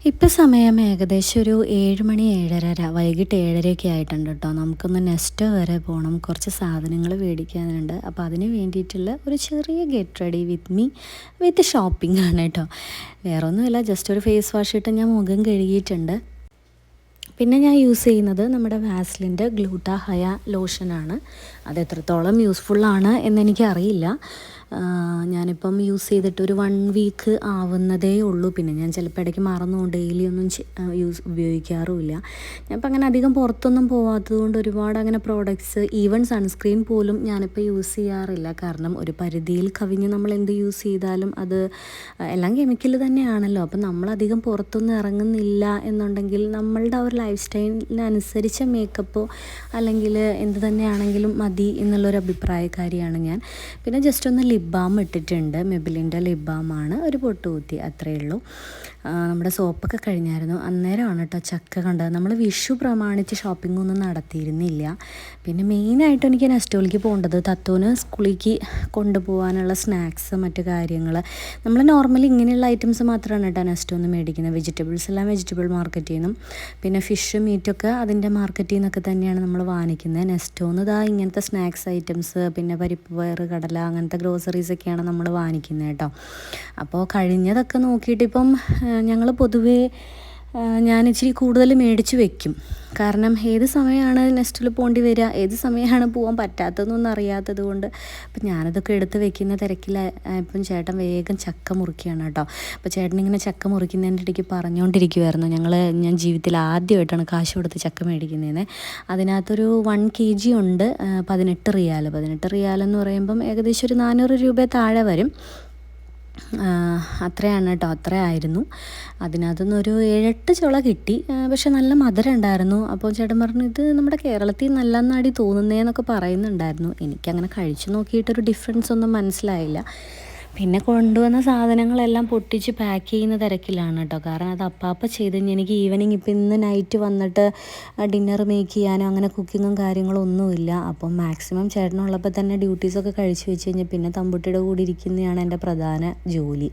ഇപ്പം സമയം ഏകദേശം ഒരു 7 മണി 7:30 വൈകിട്ട് 7:30 ആയിട്ടുണ്ട് കേട്ടോ. നമുക്കൊന്ന് നെസ്റ്റോ വരെ പോകണം, കുറച്ച് സാധനങ്ങൾ മേടിക്കാനുണ്ട്. അപ്പോൾ അതിന് വേണ്ടിയിട്ടുള്ള ഒരു ചെറിയ get ready with me with shopping ആണ് കേട്ടോ. വേറെ ഒന്നുമില്ല, ജസ്റ്റ് ഒരു ഫേസ് വാഷ് ഇട്ട് ഞാൻ മുഖം കഴുകിയിട്ടുണ്ട്. പിന്നെ ഞാൻ യൂസ് ചെയ്യുന്നത് നമ്മുടെ വാസ്ലിൻ്റെ ഗ്ലൂട്ടാ ഹയ ലോഷനാണ്. അത് എത്രത്തോളം യൂസ്ഫുള്ളാണ് എന്നെനിക്കറിയില്ല. ഞാനിപ്പം യൂസ് ചെയ്തിട്ട് ഒരു 1 വീക്ക് ആവുന്നതേ ഉള്ളൂ. പിന്നെ ഞാൻ ചിലപ്പോൾ ഇടയ്ക്ക് മറന്നു ഡെയിലി ഒന്നും ഉപയോഗിക്കാറുമില്ല. ഞാനിപ്പോൾ അങ്ങനെ അധികം പുറത്തൊന്നും പോകാത്തത് കൊണ്ട് ഒരുപാട് അങ്ങനെ പ്രോഡക്റ്റ്സ് ഈവൻ സൺസ്ക്രീൻ പോലും ഞാനിപ്പോൾ യൂസ് ചെയ്യാറില്ല. കാരണം ഒരു പരിധിയിൽ കവിഞ്ഞ് നമ്മൾ എന്ത് യൂസ് ചെയ്താലും അത് എല്ലാം കെമിക്കൽ തന്നെയാണല്ലോ. അപ്പം നമ്മളധികം പുറത്തൊന്നും ഇറങ്ങുന്നില്ല എന്നുണ്ടെങ്കിൽ നമ്മളുടെ ആ ഒരു ലൈഫ് സ്റ്റൈലിനനുസരിച്ച മേക്കപ്പോ അല്ലെങ്കിൽ എന്ത് തന്നെയാണെങ്കിലും മതി എന്നുള്ളൊരു അഭിപ്രായക്കാരിയാണ് ഞാൻ. പിന്നെ ജസ്റ്റ് ഒന്ന് ലിപ് ബാം ഇട്ടിട്ടുണ്ട്. മെബിലിൻ്റെ ലിപ് ബാമാണ്, ഒരു പൊട്ട് കുത്തി, അത്രയേ ഉള്ളൂ. നമ്മുടെ സോപ്പൊക്കെ കഴിഞ്ഞായിരുന്നു. അന്നേരമാണ് കേട്ടോ ചക്ക കണ്ടത്. നമ്മൾ വിഷു പ്രമാണിച്ച് ഷോപ്പിംഗ് ഒന്നും നടത്തിയിരുന്നില്ല. പിന്നെ മെയിനായിട്ട് എനിക്ക് നെസ്റ്റോയിലേക്ക് പോകേണ്ടത് തത്തോന് സ്കൂളിലേക്ക് കൊണ്ടുപോകാനുള്ള സ്നാക്സ് മറ്റു കാര്യങ്ങൾ. നമ്മൾ നോർമലി ഇങ്ങനെയുള്ള ഐറ്റംസ് മാത്രമാണ് കേട്ടോ നെസ്റ്റോന്ന് മേടിക്കുന്നത്. വെജിറ്റബിൾസ് എല്ലാം വെജിറ്റബിൾ മാർക്കറ്റിൽ നിന്നും, പിന്നെ ഫിഷ് മീറ്റൊക്കെ അതിൻ്റെ മാർക്കറ്റിൽ നിന്നൊക്കെ തന്നെയാണ് നമ്മൾ വാങ്ങിക്കുന്നത്. നെസ്റ്റോന്ന് ഇതാ ഇങ്ങനത്തെ സ്നാക്സ് ഐറ്റംസ്, പിന്നെ പരിപ്പ് പയറ് കടല അങ്ങനത്തെ ഗ്രോസറീസൊക്കെയാണ് നമ്മൾ വാങ്ങിക്കുന്നത് കേട്ടോ. അപ്പോൾ കഴിഞ്ഞതൊക്കെ നോക്കിയിട്ട് ഇപ്പം ഞങ്ങൾ പൊതുവേ ഞാൻ ഇച്ചിരി കൂടുതൽ മേടിച്ച് വെക്കും. കാരണം ഏത് സമയമാണ് നെസ്റ്റിൽ പോകേണ്ടി വരിക, ഏത് സമയമാണ് പോകാൻ പറ്റാത്തതെന്നൊന്നും അറിയാത്തത് കൊണ്ട്. അപ്പം ഞാനതൊക്കെ എടുത്ത് വെക്കുന്ന തിരക്കിലായപ്പം ചേട്ടൻ വേഗം ചക്ക മുറിക്കുകയാണ് കേട്ടോ. അപ്പോൾ ചേട്ടൻ ഇങ്ങനെ ചക്ക മുറിക്കുന്നതിൻ്റെ ഇടയ്ക്ക് പറഞ്ഞുകൊണ്ടിരിക്കുമായിരുന്നു, ഞാൻ ജീവിതത്തിൽ ആദ്യമായിട്ടാണ് കാശ് കൊടുത്ത് ചക്ക മേടിക്കുന്നതെന്ന്. അതിനകത്തൊരു 1 kg ഉണ്ട്, 18 റിയാൽ. 18 റിയാൽ എന്ന് പറയുമ്പം ഏകദേശം ഒരു 400 രൂപ താഴെ വരും. അത്രയാണ് കേട്ടോ, അത്രയായിരുന്നു. അതിനകത്തുനിന്നൊരു 7-8 ചുള കിട്ടി. പക്ഷെ നല്ല മധുരം ഉണ്ടായിരുന്നു. അപ്പോൾ ചേട്ടൻ പറഞ്ഞു, ഇത് നമ്മുടെ കേരളത്തിൽ നല്ലെന്നാടി തോന്നുന്നതെന്നൊക്കെ പറയുന്നുണ്ടായിരുന്നു. എനിക്കങ്ങനെ കഴിച്ചു നോക്കിയിട്ടൊരു ഡിഫറൻസ് ഒന്നും മനസ്സിലായില്ല. പിന്നെ കൊണ്ടുവന്ന സാധനങ്ങളെല്ലാം പൊട്ടിച്ച് പാക്ക് ചെയ്യുന്ന തിരക്കിലാണ് കേട്ടോ. കാരണം അത് അപ്പാപ്പം ചെയ്ത് എനിക്ക് ഈവനിങ് ഇപ്പം ഇന്ന് നൈറ്റ് വന്നിട്ട് ഡിന്നർ മേക്ക് ചെയ്യാനോ അങ്ങനെ കുക്കിങ്ങും കാര്യങ്ങളും ഒന്നുമില്ല. അപ്പം മാക്സിമം ചേട്ടനുള്ളപ്പോൾ തന്നെ ഡ്യൂട്ടീസൊക്കെ കഴിച്ച് വെച്ച് കഴിഞ്ഞാൽ പിന്നെ തമ്പുട്ടിയുടെ കൂടി ഇരിക്കുന്നതാണ് എൻ്റെ പ്രധാന ജോലി.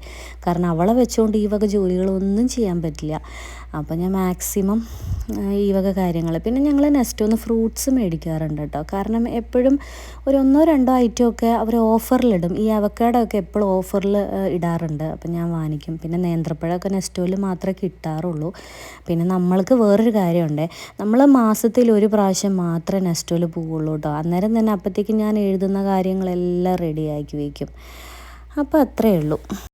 കാരണം അവളെ വെച്ചുകൊണ്ട് ഈ വക ജോലികളൊന്നും ചെയ്യാൻ പറ്റില്ല. അപ്പോൾ ഞാൻ മാക്സിമം ഈ വക കാര്യങ്ങൾ. പിന്നെ ഞങ്ങൾ നെസ്റ്റോന്ന് ഫ്രൂട്ട്സ് മേടിക്കാറുണ്ട് കേട്ടോ. കാരണം എപ്പോഴും ഒരു 1-2 ഐറ്റമൊക്കെ അവർ ഓഫറിലിടും. ഈ അവക്കാഡോ ഒക്കെ എപ്പോഴും ഓഫറിൽ ഇടാറുണ്ട്. അപ്പം ഞാൻ വാങ്ങിക്കും. പിന്നെ നേന്ത്രപ്പഴമൊക്കെ നെസ്റ്റോയിൽ മാത്രമേ കിട്ടാറുള്ളൂ. പിന്നെ നമ്മൾക്ക് വേറൊരു കാര്യമുണ്ട്, നമ്മൾ മാസത്തിൽ ഒരു പ്രാവശ്യം മാത്രമേ നെസ്റ്റോയിൽ പോവുള്ളൂ കേട്ടോ. അന്നേരം തന്നെ അപ്പോഴത്തേക്കും ഞാൻ എഴുതുന്ന കാര്യങ്ങളെല്ലാം റെഡിയാക്കി വയ്ക്കും. അപ്പോൾ അത്രയേ ഉള്ളൂ.